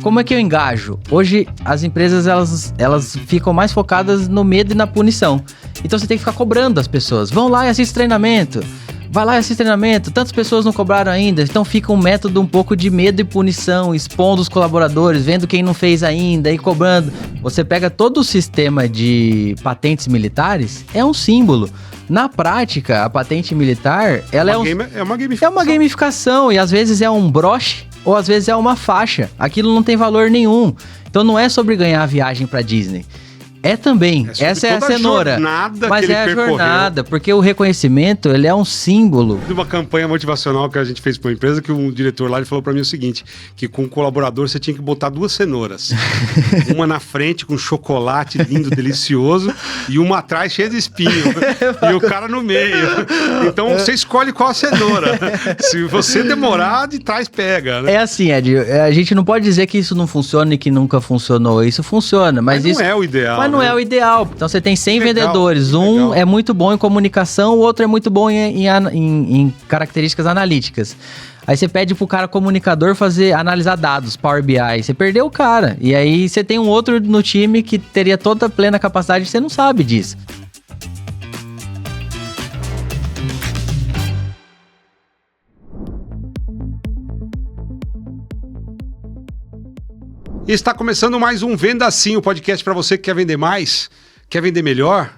como é que eu engajo? Hoje, as empresas, elas ficam mais focadas no medo e na punição. Então, você tem que ficar cobrando as pessoas. Vão lá e assiste treinamento. Vai lá e assiste treinamento. Tantas pessoas não cobraram ainda. Então, fica um método um pouco de medo e punição, expondo os colaboradores, vendo quem não fez ainda e cobrando. Você pega todo o sistema de patentes militares, é um símbolo. Na prática, a patente militar, ela é uma gamificação. É uma gamificação e às vezes é um broche ou às vezes é uma faixa. Aquilo não tem valor nenhum. Então não é sobre ganhar a viagem para Disney. É também, essa é a cenoura, mas é a jornada, porque o reconhecimento, ele é um símbolo. De uma campanha motivacional que a gente fez para uma empresa, que um diretor lá ele falou para mim o seguinte, que com um colaborador você tinha que botar 2 cenouras. Uma na frente com chocolate lindo, delicioso, e uma atrás cheia de espinho, e o cara no meio. Então você escolhe qual a cenoura. Se você demorar, de trás pega, né? É assim, Ed, a gente não pode dizer que isso não funciona e que nunca funcionou. Isso funciona, mas isso não é o ideal. Mas não é o ideal. Então você tem 100 vendedores. Um é muito bom em comunicação, o outro é muito bom em características analíticas. Aí você pede pro cara comunicador analisar dados, Power BI. Você perdeu o cara. E aí você tem um outro no time que teria toda a plena capacidade e você não sabe disso. E está começando mais um Venda Sim, o podcast para você que quer vender mais, quer vender melhor,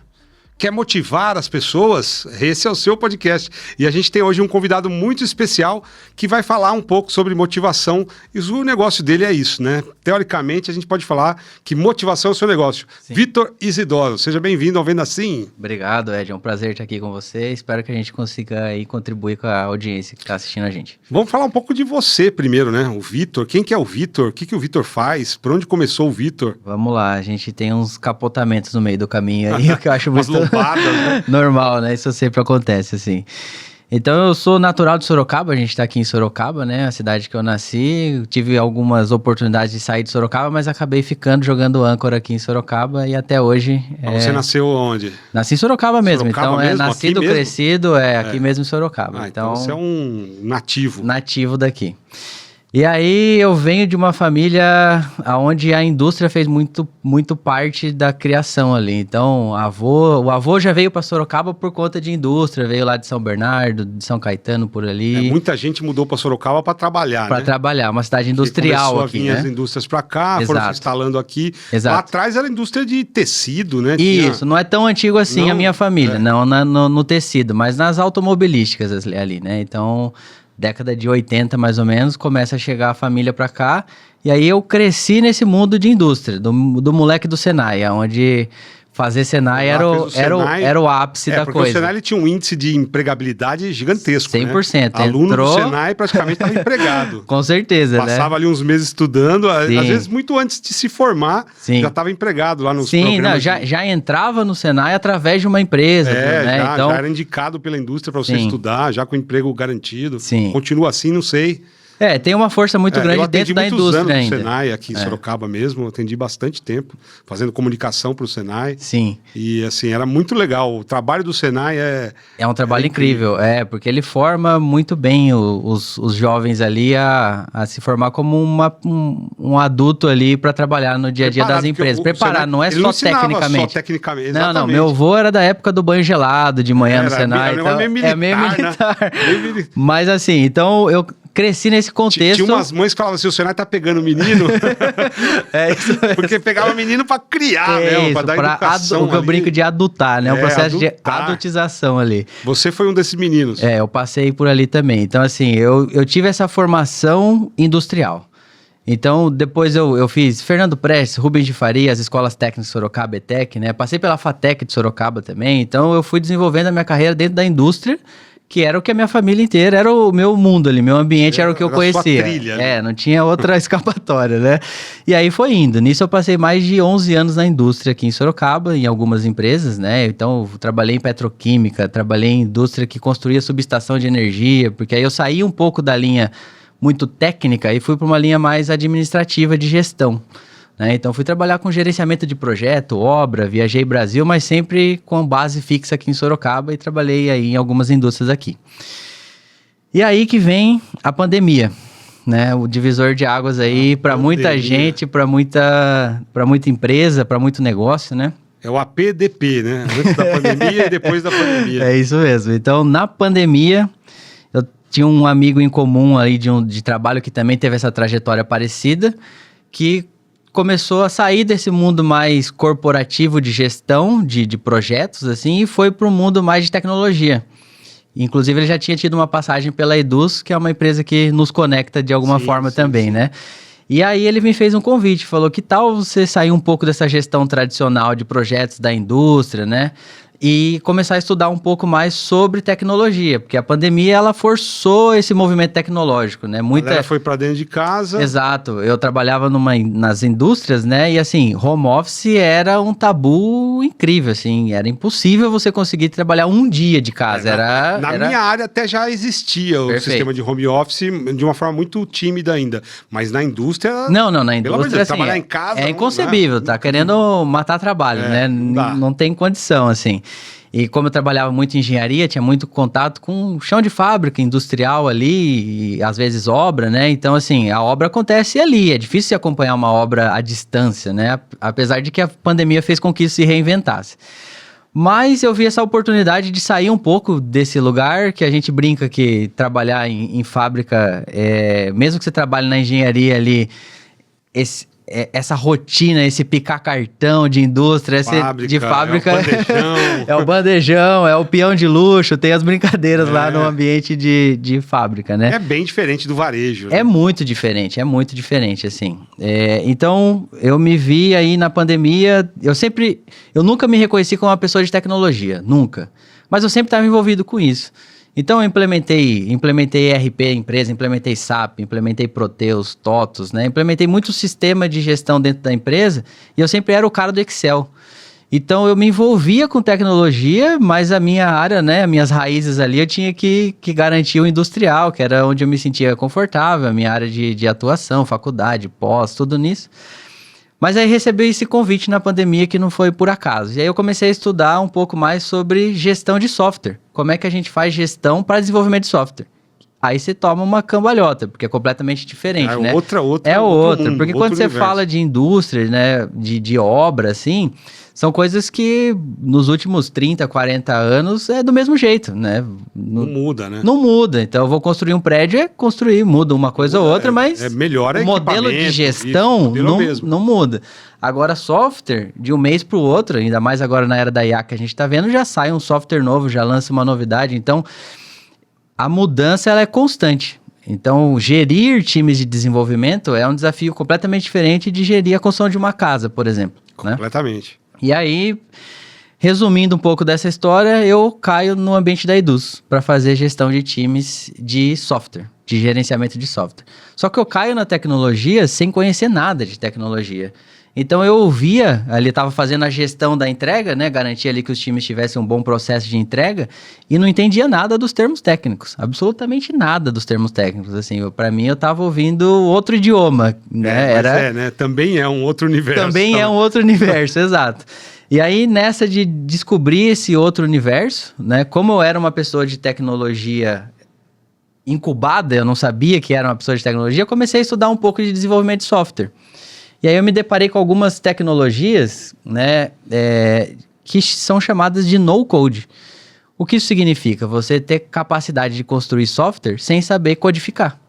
quer motivar as pessoas. Esse é o seu podcast. E a gente tem hoje um convidado muito especial que vai falar um pouco sobre motivação. E o negócio dele é isso, né? Teoricamente, a gente pode falar que motivação é o seu negócio. Vitor Isidoro, seja bem-vindo ao Venda Sim. Obrigado, Ed. É um prazer estar aqui com você. Espero que a gente consiga aí contribuir com a audiência que está assistindo a gente. Vamos falar um pouco de você primeiro, né? O Vitor. Quem que é o Vitor? O que o Vitor faz? Por onde começou o Vitor? Vamos lá. A gente tem uns capotamentos no meio do caminho aí, o que eu acho muito né? normal, né? Isso sempre acontece, assim. Então, eu sou natural de Sorocaba, a gente tá aqui em Sorocaba, né? A cidade que eu nasci. Tive algumas oportunidades de sair de Sorocaba, mas acabei ficando jogando âncora aqui em Sorocaba e até hoje... Você nasceu onde? Nasci em Sorocaba mesmo. Sorocaba então, mesmo? Nascido, crescido, aqui mesmo em Sorocaba. Então, você é um nativo. Nativo daqui. E aí eu venho de uma família onde a indústria fez muito parte da criação ali. Então o avô já veio para Sorocaba por conta de indústria, veio lá de São Bernardo, de São Caetano, por ali. Muita gente mudou para Sorocaba para trabalhar, Para trabalhar, uma cidade industrial começou aqui, a vir né? as indústrias para cá, foram se instalando aqui. Exato. Lá atrás era indústria de tecido, né? Isso, não é tão antigo assim a minha família, não no tecido, mas nas automobilísticas ali, né? Então... década de 80, mais ou menos, começa a chegar a família pra cá. E aí eu cresci nesse mundo de indústria, do moleque do Senai, onde fazer Senai era o ápice da coisa. Porque o Senai ele tinha um índice de empregabilidade gigantesco, 100%. Né? Aluno do Senai praticamente estava empregado. Com certeza, Passava ali uns meses estudando, às vezes muito antes de se formar, já estava empregado lá nos programas. Já entrava no Senai através de uma empresa. Né? Já era indicado pela indústria para você estudar, já com emprego garantido. Continua assim, não sei. Tem uma força muito grande dentro da indústria ainda. Eu atendi muitos anos no Senai, aqui em Sorocaba mesmo, eu atendi bastante tempo, fazendo comunicação para o Senai. Sim. E assim, era muito legal. O trabalho do Senai é um trabalho incrível, porque ele forma muito bem os jovens ali a se formar como um adulto ali para trabalhar no dia a dia das empresas. Preparar, Senai, não é só tecnicamente. Não, meu avô era da época do banho gelado de manhã no Senai. Então, meio militar. Né? Mas assim, então eu cresci nesse contexto. Tinha umas mães que falavam assim, o Senai tá pegando o menino. Isso mesmo. Porque pegava o menino pra criar, mesmo, pra dar educação. O que eu brinco de adutar, né? O processo de adultização ali. Você foi um desses meninos. Eu passei por ali também. Então, assim, eu tive essa formação industrial. Então, depois eu fiz Fernando Prestes, Rubens de Faria, as escolas técnicas Sorocaba, ETEC, né? Passei pela FATEC de Sorocaba também. Então, eu fui desenvolvendo a minha carreira dentro da indústria, que era o que a minha família inteira, era o meu mundo ali, meu ambiente era o que eu conhecia. Sua trilha, né? Não tinha outra escapatória, né? E aí foi indo. Nisso eu passei mais de 11 anos na indústria aqui em Sorocaba, em algumas empresas, né? Então, eu trabalhei em petroquímica, trabalhei em indústria que construía subestação de energia, porque aí eu saí um pouco da linha muito técnica e fui para uma linha mais administrativa de gestão. Então, fui trabalhar com gerenciamento de projeto, obra, viajei Brasil, mas sempre com base fixa aqui em Sorocaba e trabalhei aí em algumas indústrias aqui. E aí que vem a pandemia, né? O divisor de águas aí para muita gente, para muita empresa, para muito negócio, né? É o APDP, né? Antes da pandemia e depois da pandemia. É isso mesmo. Então, na pandemia, eu tinha um amigo em comum aí de trabalho que também teve essa trajetória parecida, que começou a sair desse mundo mais corporativo de gestão de projetos, assim, e foi para o mundo mais de tecnologia. Inclusive, ele já tinha tido uma passagem pela Eduz, que é uma empresa que nos conecta de alguma forma também, né? E aí ele me fez um convite, falou, que tal você sair um pouco dessa gestão tradicional de projetos da indústria, né? E começar a estudar um pouco mais sobre tecnologia, porque a pandemia, ela forçou esse movimento tecnológico, né? A galera foi para dentro de casa. Exato. Eu trabalhava nas indústrias, né? E assim, home office era um tabu incrível, assim. Era impossível você conseguir trabalhar um dia de casa. Na minha área até já existia o sistema de home office de uma forma muito tímida ainda. Mas na indústria... Não, na indústria, assim, trabalhar em casa... É inconcebível, tá querendo matar trabalho, né? Não tem condição, assim. E como eu trabalhava muito em engenharia, tinha muito contato com chão de fábrica industrial ali, e às vezes obra, né? Então, assim, a obra acontece ali, é difícil se acompanhar uma obra à distância, né? Apesar de que a pandemia fez com que isso se reinventasse. Mas eu vi essa oportunidade de sair um pouco desse lugar, que a gente brinca que trabalhar em fábrica, mesmo que você trabalhe na engenharia ali, essa rotina, esse picar cartão de indústria, de fábrica, é o bandejão, é o peão de luxo, tem as brincadeiras lá no ambiente de fábrica, né? É bem diferente do varejo. Né? É muito diferente, assim. Então, eu me vi aí na pandemia, eu nunca me reconheci como uma pessoa de tecnologia, nunca. Mas eu sempre estava envolvido com isso. Então, eu implementei ERP empresa, implementei SAP, implementei Proteus, TOTUS, né? Implementei muito sistema de gestão dentro da empresa e eu sempre era o cara do Excel. Então, eu me envolvia com tecnologia, mas a minha área, né, as minhas raízes ali, eu tinha que garantir o industrial, que era onde eu me sentia confortável, a minha área de atuação, faculdade, pós, tudo nisso. Mas aí recebi esse convite na pandemia que não foi por acaso. E aí eu comecei a estudar um pouco mais sobre gestão de software. Como é que a gente faz gestão para desenvolvimento de software. Aí você toma uma cambalhota, porque é completamente diferente, né? Outra, mundo, porque quando você fala de indústria, né, de obra, assim, são coisas que nos últimos 30, 40 anos é do mesmo jeito, né? Não muda, né? Não muda. Então, eu vou construir um prédio, muda uma coisa ou outra, mas melhor o modelo de gestão não muda. Agora, software, de um mês para o outro, ainda mais agora na era da IA que a gente está vendo, já sai um software novo, já lança uma novidade. Então, a mudança ela é constante. Então, gerir times de desenvolvimento é um desafio completamente diferente de gerir a construção de uma casa, por exemplo. Completamente. Né? E aí, resumindo um pouco dessa história, eu caio no ambiente da Eduz para fazer gestão de times de software, de gerenciamento de software. Só que eu caio na tecnologia sem conhecer nada de tecnologia. Então eu ouvia, ali estava fazendo a gestão da entrega, né, garantia ali que os times tivessem um bom processo de entrega e não entendia nada dos termos técnicos, absolutamente nada dos termos técnicos, assim, para mim eu estava ouvindo outro idioma, né, né, também é um outro universo. Também é um outro universo, exato. E aí nessa de descobrir esse outro universo, né, como eu era uma pessoa de tecnologia incubada, eu não sabia que era uma pessoa de tecnologia, eu comecei a estudar um pouco de desenvolvimento de software. E aí eu me deparei com algumas tecnologias, né, que são chamadas de no-code. O que isso significa? Você ter capacidade de construir software sem saber codificar.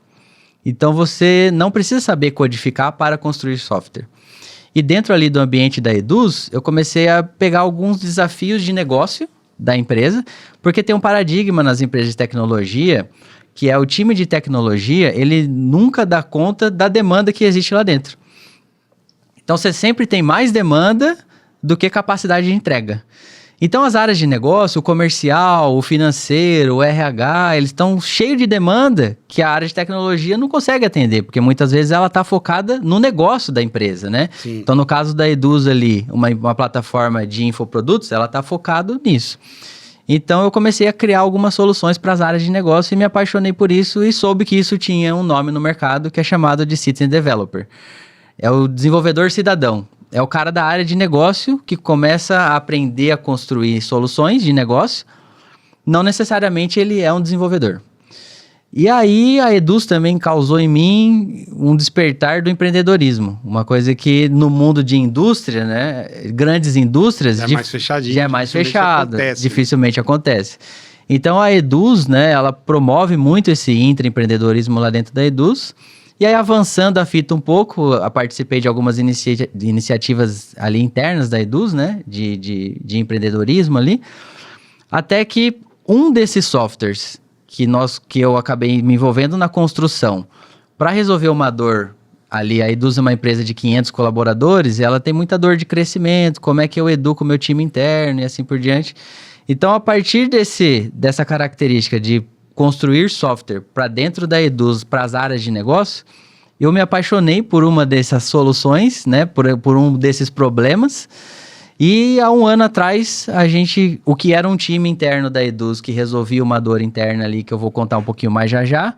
Então você não precisa saber codificar para construir software. E dentro ali do ambiente da Eduz, eu comecei a pegar alguns desafios de negócio da empresa, porque tem um paradigma nas empresas de tecnologia, que é o time de tecnologia, ele nunca dá conta da demanda que existe lá dentro. Então, você sempre tem mais demanda do que capacidade de entrega. Então, as áreas de negócio, o comercial, o financeiro, o RH, eles estão cheios de demanda que a área de tecnologia não consegue atender, porque muitas vezes ela está focada no negócio da empresa, né? Sim. Então, no caso da Eduz ali, uma plataforma de infoprodutos, ela está focada nisso. Então, eu comecei a criar algumas soluções para as áreas de negócio e me apaixonei por isso e soube que isso tinha um nome no mercado que é chamado de Citizen Developer. É o desenvolvedor cidadão. É o cara da área de negócio que começa a aprender a construir soluções de negócio. Não necessariamente ele é um desenvolvedor. E aí a Eduz também causou em mim um despertar do empreendedorismo. Uma coisa que no mundo de indústria, né? Grandes indústrias... Já é mais fechadinho. Já é mais fechado, dificilmente acontece. Então a Eduz, né? Ela promove muito esse intraempreendedorismo lá dentro da Eduz. E aí avançando a fita um pouco, eu participei de algumas iniciativas ali internas da Eduz, né? De empreendedorismo ali. Até que um desses softwares... que eu acabei me envolvendo na construção. Para resolver uma dor ali, a Eduz é uma empresa de 500 colaboradores, e ela tem muita dor de crescimento, como é que eu educo o meu time interno e assim por diante. Então, a partir dessa característica de construir software para dentro da Eduz, para as áreas de negócio, eu me apaixonei por uma dessas soluções, né, por um desses problemas. E há um ano atrás, o que era um time interno da Eduz, que resolvia uma dor interna ali, que eu vou contar um pouquinho mais já,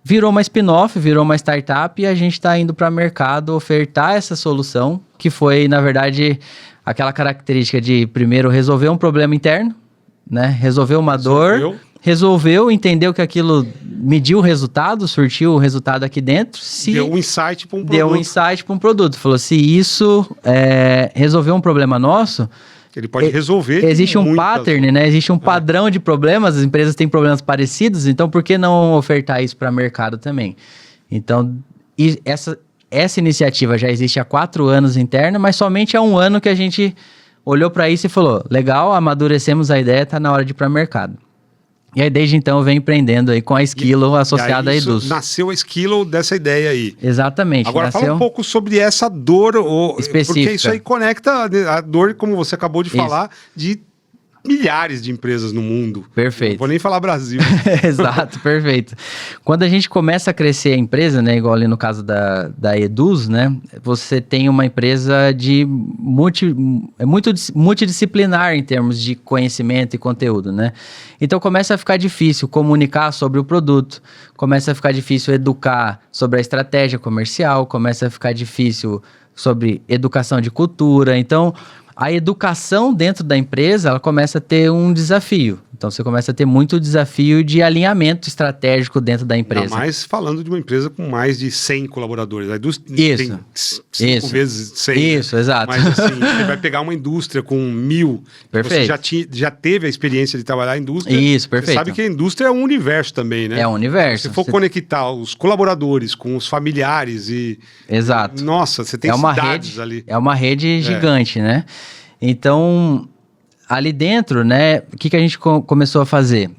virou uma spin-off, virou uma startup, e a gente está indo para o mercado ofertar essa solução, que foi, na verdade, aquela característica de, primeiro, resolver um problema interno, né? Resolver uma dor, entendeu que aquilo mediu o resultado, surtiu o resultado aqui dentro. Deu um insight para um produto. Deu um insight para um produto. Falou, se isso resolver um problema nosso... Ele pode resolver. Existe um pattern, né? Existe um padrão de problemas, as empresas têm problemas parecidos, então por que não ofertar isso para o mercado também? Então, essa iniciativa já existe há 4 anos interna, mas somente há 1 ano que a gente olhou para isso e falou, legal, amadurecemos a ideia, está na hora de ir para o mercado. E aí, desde então, eu venho empreendendo aí com a Skillo associada à Eduz. Nasceu a Skillo dessa ideia aí. Exatamente. Agora, fala um pouco sobre essa dor específica. Porque isso aí conecta a dor, como você acabou de falar, de milhares de empresas no mundo. Perfeito. Não vou nem falar Brasil. Exato, perfeito. Quando a gente começa a crescer a empresa, né, igual ali no caso da Eduz, né, você tem uma empresa muito multidisciplinar em termos de conhecimento e conteúdo, né? Então começa a ficar difícil comunicar sobre o produto, começa a ficar difícil educar sobre a estratégia comercial, começa a ficar difícil sobre educação de cultura. Então, a educação dentro da empresa, ela começa a ter um desafio. Então, você começa a ter muito desafio de alinhamento estratégico dentro da empresa. Ainda mais falando de uma empresa com mais de 100 colaboradores. A indústria tem 5 vezes 100. Isso, exato. Mas assim, você vai pegar uma indústria com 1.000. Perfeito. Você já teve a experiência de trabalhar em indústria. Isso, perfeito. Você sabe que a indústria é um universo também, né? É um universo. Se for conectar os colaboradores com os familiares e... Exato. Nossa, você tem cidades ali. É uma rede gigante, né? Então, ali dentro, né, o que a gente começou a fazer?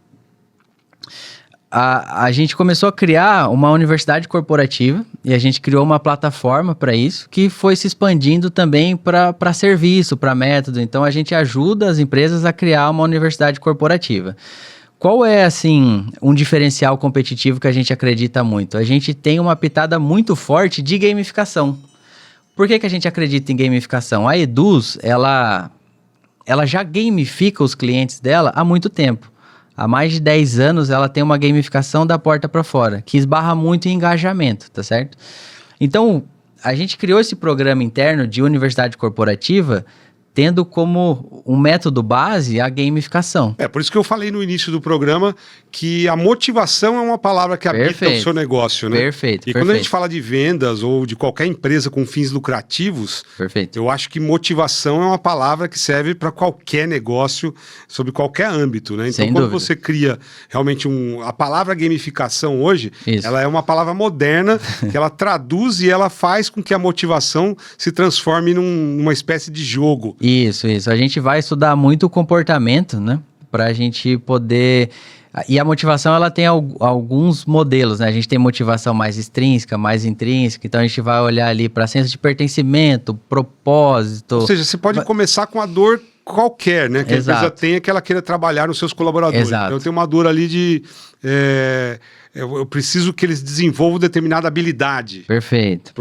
A gente começou a criar uma universidade corporativa e a gente criou uma plataforma para isso, que foi se expandindo também para serviço, para método. Então, a gente ajuda as empresas a criar uma universidade corporativa. Qual é, assim, um diferencial competitivo que a gente acredita muito? A gente tem uma pitada muito forte de gamificação. Por que a gente acredita em gamificação? A Eduz, ela já gamifica os clientes dela há muito tempo. Há mais de 10 anos, ela tem uma gamificação da porta para fora, que esbarra muito em engajamento, tá certo? Então, a gente criou esse programa interno de universidade corporativa tendo como um método base a gamificação. Por isso que eu falei no início do programa que a motivação é uma palavra que habita o seu negócio, né? Perfeito. Quando a gente fala de vendas ou de qualquer empresa com fins lucrativos, eu acho que motivação é uma palavra que serve para qualquer negócio, sobre qualquer âmbito, né? Então, quando você cria realmente a palavra gamificação hoje, ela é uma palavra moderna, que ela traduz e ela faz com que a motivação se transforme numa espécie de jogo. Isso. A gente vai estudar muito o comportamento, né? Pra gente poder... E a motivação, ela tem alguns modelos, né? A gente tem motivação mais extrínseca, mais intrínseca. Então, a gente vai olhar ali para senso de pertencimento, propósito... Ou seja, você pode começar com a dor qualquer, né? Que a empresa tenha, que ela queira trabalhar nos seus colaboradores. Exato. Então, eu tenho uma dor ali de... Eu preciso que eles desenvolvam determinada habilidade. Perfeito.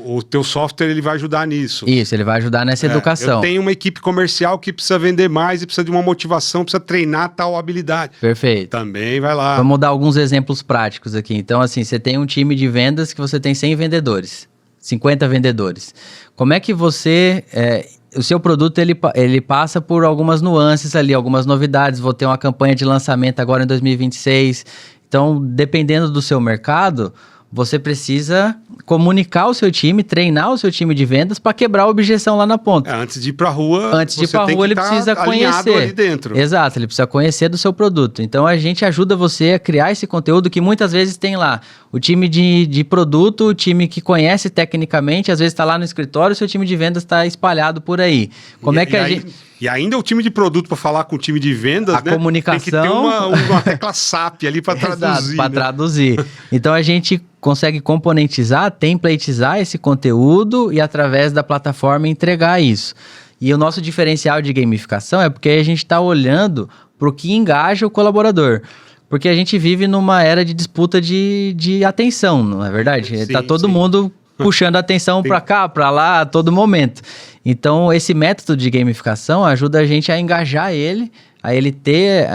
O teu software, ele vai ajudar nisso. Isso, ele vai ajudar nessa educação. Eu tenho uma equipe comercial que precisa vender mais e precisa de uma motivação, precisa treinar tal habilidade. Perfeito. Também vai lá. Vamos dar alguns exemplos práticos aqui. Então, assim, você tem um time de vendas que você tem 100 vendedores, 50 vendedores. Como é que você... o seu produto, ele passa por algumas nuances ali, algumas novidades. Vou ter uma campanha de lançamento agora em 2026... Então, dependendo do seu mercado, você precisa comunicar o seu time, treinar o seu time de vendas para quebrar a objeção lá na ponta. Antes de ir para a rua, Antes de ir para a rua, ele precisa conhecer. Ali dentro. Exato, ele precisa conhecer do seu produto. Então, a gente ajuda você a criar esse conteúdo que muitas vezes tem lá o time de produto, o time que conhece tecnicamente, às vezes está lá no escritório, o seu time de vendas está espalhado por aí. Como é que a gente... E ainda o time de produto para falar com o time de vendas, a comunicação... Tem que ter uma tecla SAP ali para traduzir. Para traduzir. Então, a gente consegue componentizar, templatizar esse conteúdo e, através da plataforma, entregar isso. E o nosso diferencial de gamificação é porque a gente está olhando para o que engaja o colaborador. Porque a gente vive numa era de disputa de atenção, não é verdade? Está todo mundo puxando a atenção para cá, para lá, a todo momento. Então, esse método de gamificação ajuda a gente a engajar ele, a ele ter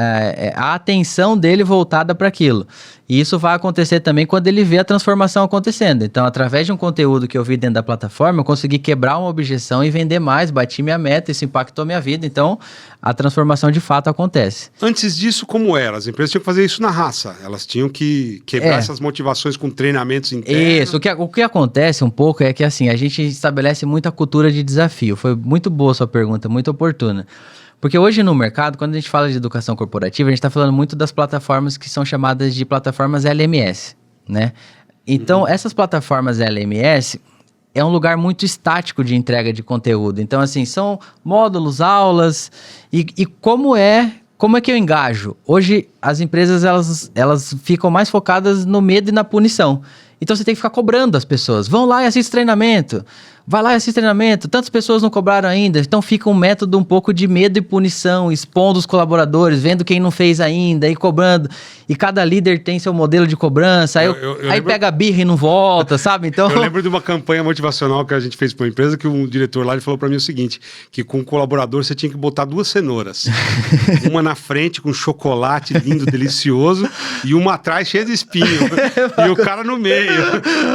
a atenção dele voltada para aquilo. E isso vai acontecer também quando ele vê a transformação acontecendo. Então, através de um conteúdo que eu vi dentro da plataforma, eu consegui quebrar uma objeção e vender mais, bati minha meta, isso impactou minha vida. Então, a transformação de fato acontece. Antes disso, como era? As empresas tinham que fazer isso na raça. Elas tinham que quebrar essas motivações com treinamentos internos. Isso. O que acontece um pouco é que, assim, a gente estabelece muita cultura de desafio. Foi muito boa a sua pergunta, muito oportuna. Porque hoje no mercado, quando a gente fala de educação corporativa, a gente está falando muito das plataformas que são chamadas de plataformas LMS, né? Então, essas plataformas LMS é um lugar muito estático de entrega de conteúdo. Então, assim, são módulos, aulas, e como é que eu engajo? Hoje, as empresas, elas ficam mais focadas no medo e na punição. Então, você tem que ficar cobrando as pessoas. Vão lá e assistam treinamento. Vai lá e assiste treinamento, tantas pessoas não cobraram ainda, então fica um método um pouco de medo e punição, expondo os colaboradores, vendo quem não fez ainda e cobrando, e cada líder tem seu modelo de cobrança, aí pega a birra e não volta, sabe? Então... Eu lembro de uma campanha motivacional que a gente fez para uma empresa, que um diretor lá ele falou para mim o seguinte, que com o colaborador você tinha que botar 2 cenouras, uma na frente com chocolate lindo, delicioso, e uma atrás cheia de espinho, e o cara no meio.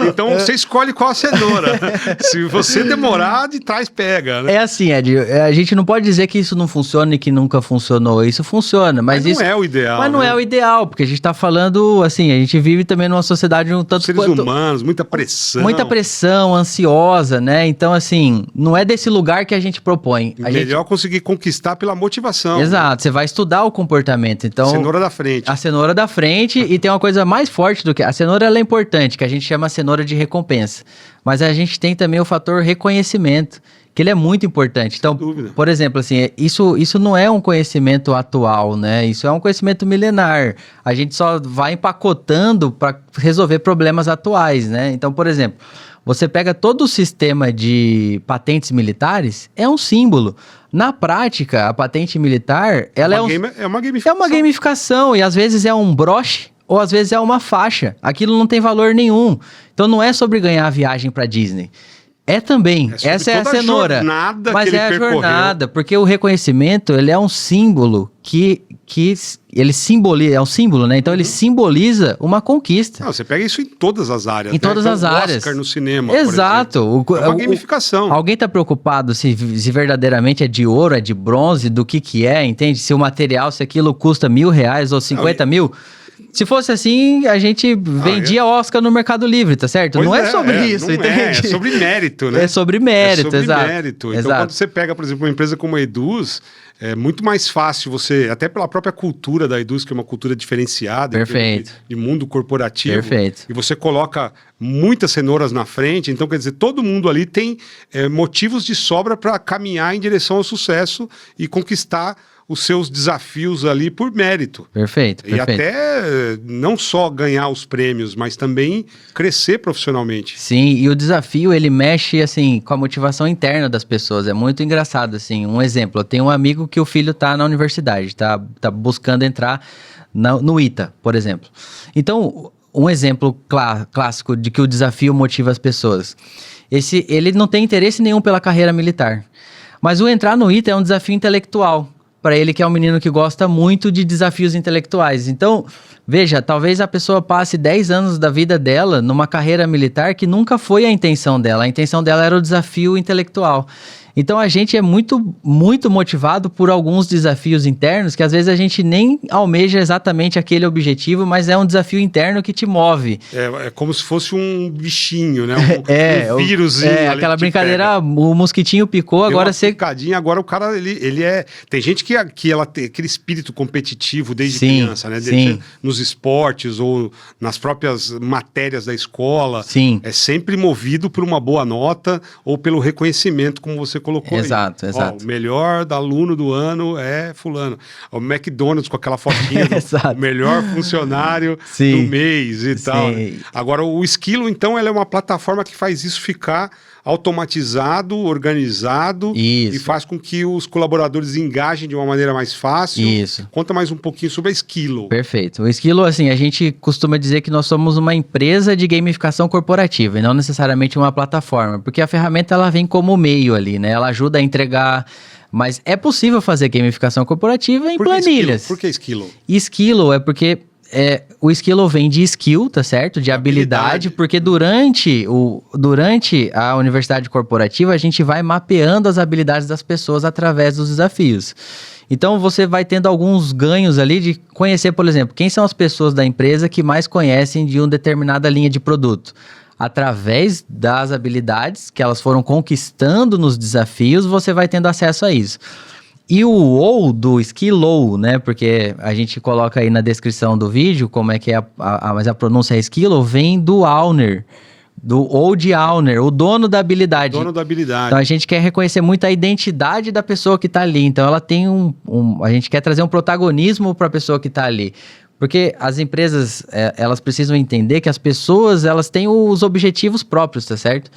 Então você escolhe qual a cenoura. Se você demorar, de trás pega, né? É assim, Ed, a gente não pode dizer que isso não funciona e que nunca funcionou. Isso funciona, mas isso... não é o ideal, Mas não é o ideal, porque a gente tá falando, assim, a gente vive também numa sociedade um tanto seres humanos, muita pressão. Muita pressão, ansiosa, né? Então, assim, não é desse lugar que a gente propõe. Melhor conseguir conquistar pela motivação. Exato, né? Você vai estudar o comportamento, então... Cenoura da frente. A cenoura da frente, e tem uma coisa mais forte do que... A cenoura, ela é importante, que a gente chama cenoura de recompensa. Mas a gente tem também o fator reconhecimento, que ele é muito importante. Então, por exemplo, assim, isso não é um conhecimento atual, né? Isso é um conhecimento milenar. A gente só vai empacotando para resolver problemas atuais, né? Então, por exemplo, você pega todo o sistema de patentes militares, é um símbolo. Na prática, a patente militar, ela é uma gamificação. É uma gamificação, e às vezes é um broche, ou às vezes é uma faixa. Aquilo não tem valor nenhum. Então não é sobre ganhar a viagem para Disney. É também. Essa é a cenoura. Mas é a jornada, porque o reconhecimento, ele é um símbolo que ele simboliza, é um símbolo, né? Então ele simboliza uma conquista. Não, você pega isso em todas as áreas. Em todas as áreas. Oscar no cinema, exato. É uma gamificação. Alguém está preocupado se verdadeiramente é de ouro, é de bronze, do que é, entende? Se o material, se aquilo custa R$1.000 ou 50 mil... Se fosse assim, a gente vendia Oscar no Mercado Livre, tá certo? Pois não é sobre isso, não entende? É sobre mérito, né? É sobre mérito, exato. Então, quando você pega, por exemplo, uma empresa como a Eduz, é muito mais fácil você, até pela própria cultura da Eduz, que é uma cultura diferenciada, de mundo corporativo. Perfeito. E você coloca muitas cenouras na frente, então quer dizer, todo mundo ali tem motivos de sobra para caminhar em direção ao sucesso e conquistar os seus desafios ali por mérito. Perfeito. E até não só ganhar os prêmios, mas também crescer profissionalmente. Sim, e o desafio, ele mexe, assim, com a motivação interna das pessoas. É muito engraçado, assim. Um exemplo, eu tenho um amigo que o filho tá na universidade, tá buscando entrar no ITA, por exemplo. Então, um exemplo clássico de que o desafio motiva as pessoas. Ele não tem interesse nenhum pela carreira militar. Mas o entrar no ITA é um desafio intelectual. Para ele, que é um menino que gosta muito de desafios intelectuais. Então, Veja, talvez a pessoa passe 10 anos da vida dela numa carreira militar que nunca foi a intenção dela. A intenção dela era o desafio intelectual. Então a gente é muito, muito motivado por alguns desafios internos que às vezes a gente nem almeja exatamente aquele objetivo, mas é um desafio interno que te move. É como se fosse um bichinho, né? Um vírus. Aquela brincadeira, o mosquitinho picou, agora você... Picadinha, agora o cara, ele é... Tem gente que ela tem aquele espírito competitivo desde criança, né? Nos esportes ou nas próprias matérias da escola. Sim. É sempre movido por uma boa nota ou pelo reconhecimento, como você colocou exato, aí. Exato. O melhor aluno do ano é fulano. O McDonald's com aquela fotinha do melhor funcionário do mês e tal. Né? Agora, o Esquilo, então, ela é uma plataforma que faz isso ficar automatizado, organizado e faz com que os colaboradores engajem de uma maneira mais fácil. Isso. Conta mais um pouquinho sobre a Esquilo. Perfeito. O Esquilo, assim, a gente costuma dizer que nós somos uma empresa de gamificação corporativa e não necessariamente uma plataforma, porque a ferramenta ela vem como meio ali, né? Ela ajuda a entregar... Mas é possível fazer gamificação corporativa em planilhas. Por que Esquilo? Esquilo é porque... o Esquilo vem de skill, tá certo? De habilidade, porque durante a universidade corporativa a gente vai mapeando as habilidades das pessoas através dos desafios. Então você vai tendo alguns ganhos ali de conhecer, por exemplo, quem são as pessoas da empresa que mais conhecem de uma determinada linha de produto. Através das habilidades que elas foram conquistando nos desafios, você vai tendo acesso a isso. E o ou do Esquilo, né? Porque a gente coloca aí na descrição do vídeo como é que é mas a pronúncia é Esquilo, vem do owner, ou de owner, o dono da habilidade. Dono da habilidade. Então a gente quer reconhecer muito a identidade da pessoa que está ali. Então ela tem a gente quer trazer um protagonismo para a pessoa que está ali. Porque as empresas, elas precisam entender que as pessoas, elas têm os objetivos próprios, tá certo?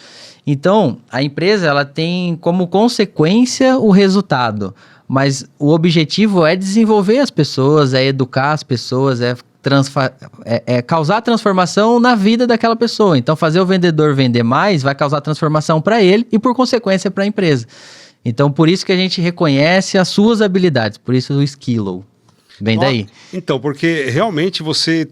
Então, a empresa, ela tem como consequência o resultado. Mas o objetivo é desenvolver as pessoas, é educar as pessoas, é causar transformação na vida daquela pessoa. Então, fazer o vendedor vender mais vai causar transformação para ele e, por consequência, para a empresa. Então, por isso que a gente reconhece as suas habilidades. Por isso o Esquilo. Vem daí. Então, porque realmente você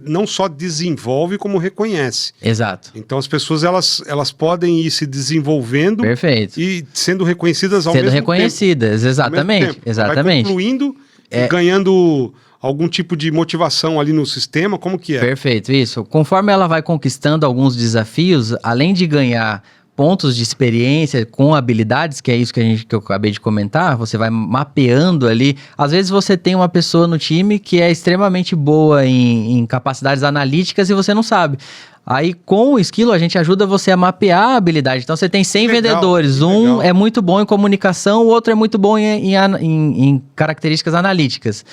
não só desenvolve, como reconhece. Exato. Então as pessoas elas podem ir se desenvolvendo. Perfeito. E sendo reconhecidas ao mesmo tempo. Sendo reconhecidas, exatamente. Exatamente. Vai concluindo e ganhando algum tipo de motivação ali no sistema, como que é? Perfeito, isso. Conforme ela vai conquistando alguns desafios, além de ganhar pontos de experiência com habilidades, que é isso que eu acabei de comentar, você vai mapeando ali. Às vezes você tem uma pessoa no time que é extremamente boa em capacidades analíticas e você não sabe. Aí, com o Esquilo, a gente ajuda você a mapear a habilidade. Então, você tem 100 vendedores. Um é muito bom em comunicação, o outro é muito bom em características analíticas.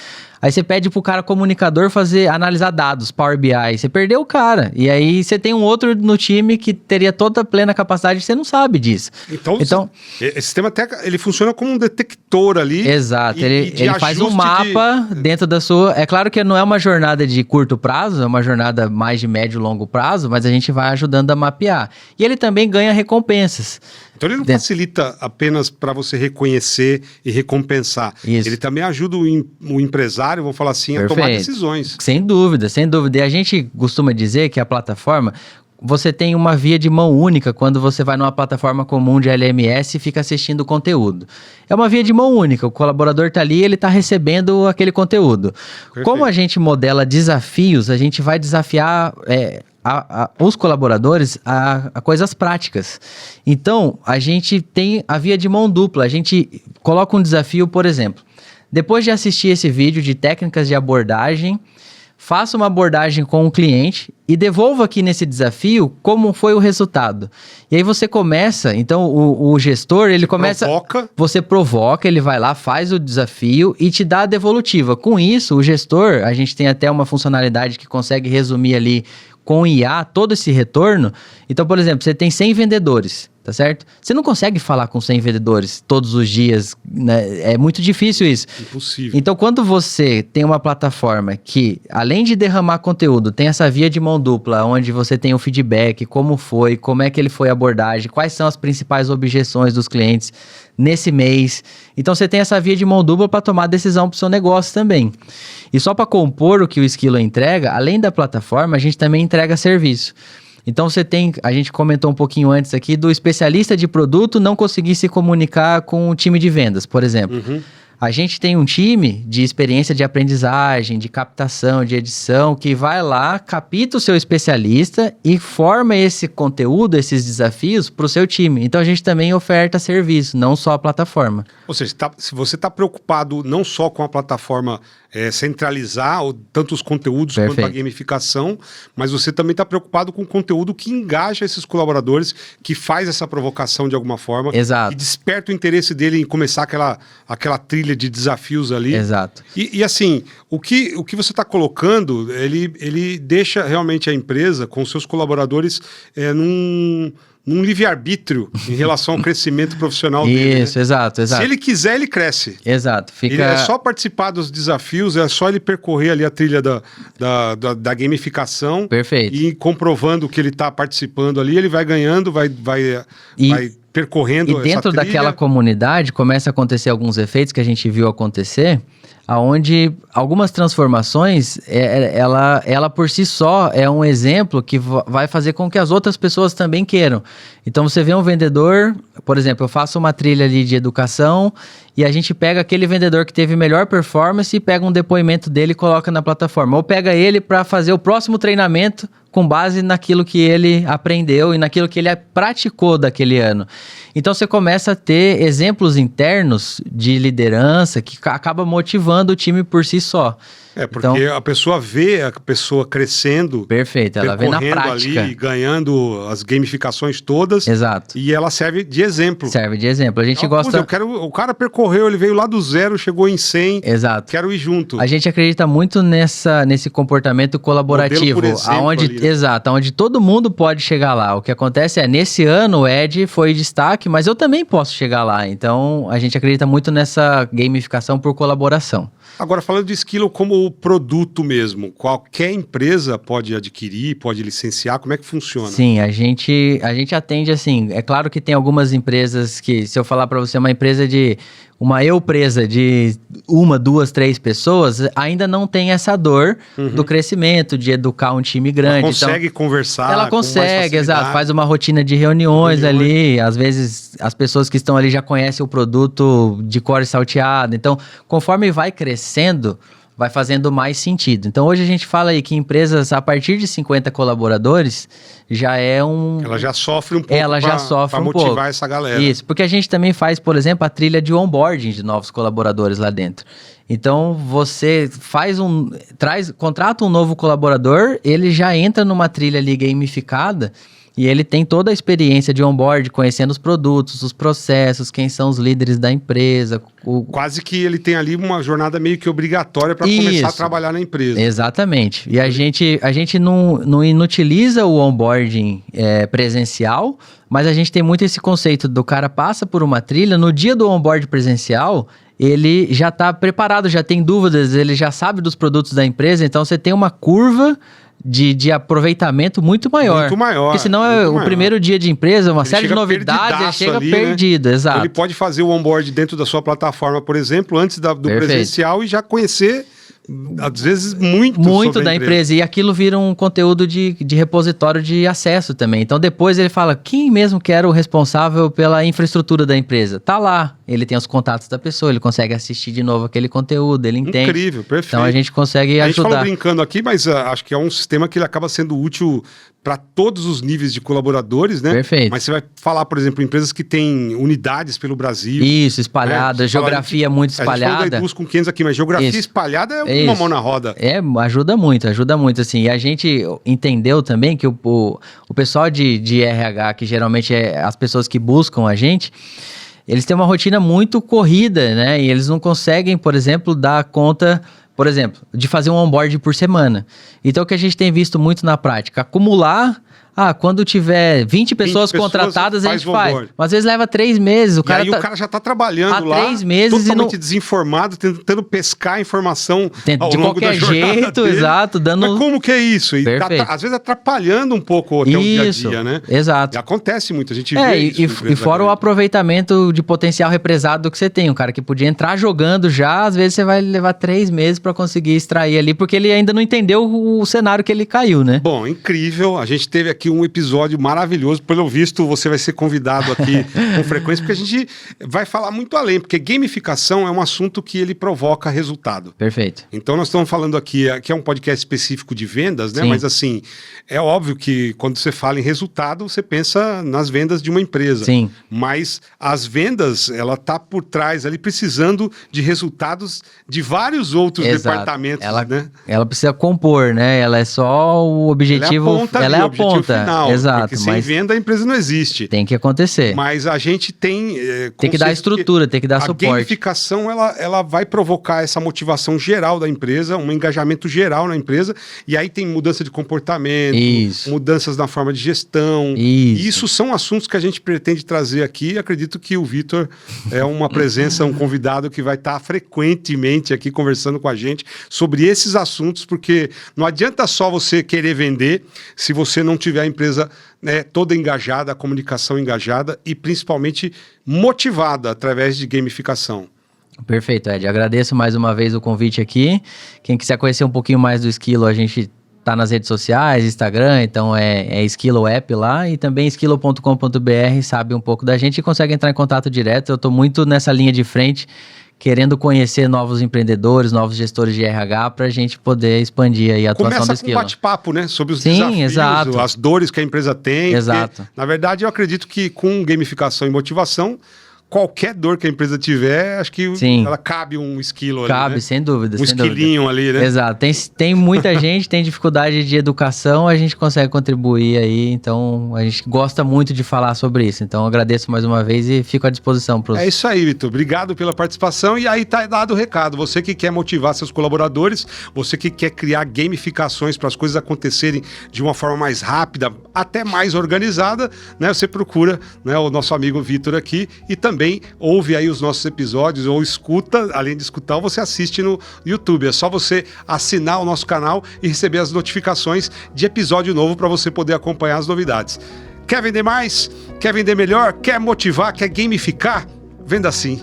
Aí, você pede pro cara comunicador analisar dados, Power BI. Você perdeu o cara. E aí, você tem um outro no time que teria toda a plena capacidade e você não sabe disso. Então esse sistema até ele funciona como um detector ali. Exato. Ele faz um mapa dentro da sua... É claro que não é uma jornada de curto prazo, é uma jornada mais de médio e longo prazo, mas a gente vai ajudando a mapear. E ele também ganha recompensas. Então ele não facilita apenas para você reconhecer e recompensar. Isso. Ele também ajuda o empresário, vamos falar assim, a tomar decisões. Sem dúvida, sem dúvida. E a gente costuma dizer que a plataforma... Você tem uma via de mão única quando você vai numa plataforma comum de LMS e fica assistindo o conteúdo. É uma via de mão única, o colaborador está ali e ele está recebendo aquele conteúdo. Perfeito. Como a gente modela desafios, a gente vai desafiar os colaboradores a coisas práticas. Então, a gente tem a via de mão dupla, a gente coloca um desafio, por exemplo, depois de assistir esse vídeo de técnicas de abordagem, faça uma abordagem com o cliente e devolva aqui nesse desafio como foi o resultado. E aí você começa, então o gestor, ele começa... Você provoca, ele vai lá, faz o desafio e te dá a devolutiva. Com isso, o gestor, a gente tem até uma funcionalidade que consegue resumir ali com IA todo esse retorno. Então, por exemplo, você tem 100 vendedores, tá certo? Você não consegue falar com 100 vendedores todos os dias, né? É muito difícil isso. Impossível. Então, quando você tem uma plataforma que, além de derramar conteúdo, tem essa via de mão dupla, onde você tem o feedback, como foi, como é que ele foi a abordagem, quais são as principais objeções dos clientes nesse mês. Então, você tem essa via de mão dupla para tomar decisão para o seu negócio também. E só para compor o que o Esquilo entrega, além da plataforma, a gente também entrega serviço. Então você tem, a gente comentou um pouquinho antes aqui, do especialista de produto não conseguir se comunicar com o time de vendas, por exemplo. A gente tem um time de experiência de aprendizagem, de captação, de edição, que vai lá, capta o seu especialista e forma esse conteúdo, esses desafios para o seu time. Então a gente também oferta serviço, não só a plataforma. Ou seja, se você está preocupado não só com a plataforma centralizar tanto os conteúdos quanto a gamificação, mas você também está preocupado com o conteúdo que engaja esses colaboradores, que faz essa provocação de alguma forma. Exato. E desperta o interesse dele em começar aquela trilha de desafios ali. Exato. E assim, o que você está colocando, ele deixa realmente a empresa com seus colaboradores num livre-arbítrio em relação ao crescimento profissional dele. Isso, né? Exato. Se ele quiser, ele cresce. Exato. Ele é só participar dos desafios, é só ele percorrer ali a trilha da gamificação. Perfeito. E comprovando que ele está participando ali, ele vai ganhando, vai percorrendo essa trilha. E dentro daquela comunidade começa a acontecer alguns efeitos que a gente viu acontecer, aonde algumas transformações, ela por si só é um exemplo que vai fazer com que as outras pessoas também queiram. Então você vê um vendedor, por exemplo, eu faço uma trilha ali de educação e a gente pega aquele vendedor que teve melhor performance e pega um depoimento dele e coloca na plataforma. Ou pega ele para fazer o próximo treinamento com base naquilo que ele aprendeu e naquilo que ele praticou daquele ano. Então você começa a ter exemplos internos de liderança que acaba motivando o time por si só. Porque a pessoa vê a pessoa crescendo. Perfeito, ela vê na prática. Ali, ganhando as gamificações todas. Exato. E ela serve de exemplo. Serve de exemplo. A gente gosta... o cara percorreu, ele veio lá do 0, chegou em 100. Exato. Quero ir junto. A gente acredita muito nesse comportamento colaborativo. Modelo por exemplo, ali, né? Exato, onde todo mundo pode chegar lá. O que acontece nesse ano o Ed foi destaque, mas eu também posso chegar lá. Então, a gente acredita muito nessa gamificação por colaboração. Agora, falando de Esquilo como produto mesmo, qualquer empresa pode adquirir, pode licenciar, como é que funciona? Sim, a gente atende assim, é claro que tem algumas empresas que, se eu falar para você, uma empresa de 1, 2, 3 pessoas, ainda não tem essa dor do crescimento, de educar um time grande. Ela consegue conversar. Ela consegue, exato, faz uma rotina de reuniões ali, às vezes as pessoas que estão ali já conhecem o produto de cor e salteado, então conforme vai crescendo, vai fazendo mais sentido. Então hoje a gente fala aí que empresas a partir de 50 colaboradores já é um... Ela já sofre um pouco para motivar essa galera. Isso, porque a gente também faz, por exemplo, a trilha de onboarding de novos colaboradores lá dentro. Então você contrata um novo colaborador, ele já entra numa trilha ali gamificada e ele tem toda a experiência de onboard, conhecendo os produtos, os processos, quem são os líderes da empresa. Quase que ele tem ali uma jornada meio que obrigatória para começar a trabalhar na empresa. Exatamente. E a gente não inutiliza o onboarding presencial, mas a gente tem muito esse conceito do cara passa por uma trilha, no dia do onboard presencial, ele já está preparado, já tem dúvidas, ele já sabe dos produtos da empresa, então você tem uma curva de aproveitamento muito maior. Muito maior. Porque senão o primeiro dia de empresa, uma série de novidades, ele chega ali, perdido, né? Exato. Ele pode fazer o onboard dentro da sua plataforma, por exemplo, antes do presencial e já conhecer, às vezes, muito da empresa. E aquilo vira um conteúdo de repositório de acesso também. Então, depois ele fala, quem mesmo que era o responsável pela infraestrutura da empresa? Tá lá. Ele tem os contatos da pessoa, ele consegue assistir de novo aquele conteúdo, ele entende. Incrível, perfeito. Então, a gente consegue ajudar. A gente falou brincando aqui, mas acho que é um sistema que ele acaba sendo útil para todos os níveis de colaboradores, né? Perfeito. Mas você vai falar, por exemplo, empresas que têm unidades pelo Brasil. Isso, espalhada, geografia muito espalhada. A gente falou da Indus com 500 aqui, mas geografia espalhada é uma mão na roda. Ajuda muito, assim. E a gente entendeu também que o pessoal de RH, que geralmente é as pessoas que buscam a gente, eles têm uma rotina muito corrida, né? E eles não conseguem, por exemplo, dar conta, por exemplo, de fazer um onboard por semana. Então, o que a gente tem visto muito na prática, acumular quando tiver 20 pessoas contratadas, a gente faz. Mas às vezes leva 3 meses. O cara já tá trabalhando lá 3 meses totalmente desinformado, tentando pescar a informação ao de longo qualquer da jeito, dele. exato. Mas como que é isso? E às vezes atrapalhando um pouco até o dia a dia, né? Exato. E acontece muito, a gente vê isso. E fora o aproveitamento de potencial represado que você tem. Um cara que podia entrar jogando já, às vezes você vai levar 3 meses para conseguir extrair ali, porque ele ainda não entendeu o cenário que ele caiu, né? Bom, incrível. A gente teve aqui um episódio maravilhoso. Pelo visto, você vai ser convidado aqui com frequência, porque a gente vai falar muito além, porque gamificação é um assunto que ele provoca resultado. Perfeito. Então, nós estamos falando aqui é um podcast específico de vendas, né? Sim. Mas assim, é óbvio que quando você fala em resultado, você pensa nas vendas de uma empresa. Sim. Mas as vendas, ela tá por trás ali, precisando de resultados de vários outros departamentos, né? Ela precisa compor, né? Ela é só o objetivo. Ela é a ponta. Final, exato. Porque sem venda a empresa não existe. Tem que acontecer. Mas a gente tem... tem que dar estrutura, tem que dar suporte. A gamificação, ela vai provocar essa motivação geral da empresa, um engajamento geral na empresa, e aí tem mudança de comportamento, mudanças na forma de gestão. Isso são assuntos que a gente pretende trazer aqui. Acredito que o Vitor é uma presença, um convidado que vai estar frequentemente aqui conversando com a gente sobre esses assuntos, porque não adianta só você querer vender se você não tiver a empresa, né, toda engajada, a comunicação engajada e principalmente motivada através de gamificação. Perfeito, Ed. Agradeço mais uma vez o convite aqui. Quem quiser conhecer um pouquinho mais do Esquilo, a gente tá nas redes sociais, Instagram, então é Esquilo App lá, e também esquilo.com.br, sabe um pouco da gente e consegue entrar em contato direto. Eu tô muito nessa linha de frente, querendo conhecer novos empreendedores, novos gestores de RH, para a gente poder expandir aí a atuação do Esquilo. Começa com um bate-papo, né? Sobre os desafios, exato. As dores que a empresa tem. Exato. Porque, na verdade, eu acredito que com gamificação e motivação, qualquer dor que a empresa tiver, acho que ela cabe um esquilo ali, cabe, né? sem dúvida. Um esquilinho ali, né? Exato. Tem muita gente, tem dificuldade de educação, a gente consegue contribuir aí, então a gente gosta muito de falar sobre isso. Então agradeço mais uma vez e fico à disposição. É isso aí, Vitor. Obrigado pela participação e aí tá dado o recado. Você que quer motivar seus colaboradores, você que quer criar gamificações para as coisas acontecerem de uma forma mais rápida, até mais organizada, né? Você procura, né, o nosso amigo Vitor aqui e também ouve aí os nossos episódios ou escuta, além de escutar, você assiste no YouTube. É só você assinar o nosso canal e receber as notificações de episódio novo para você poder acompanhar as novidades. Quer vender mais? Quer vender melhor? Quer motivar? Quer gamificar? Venda Sim.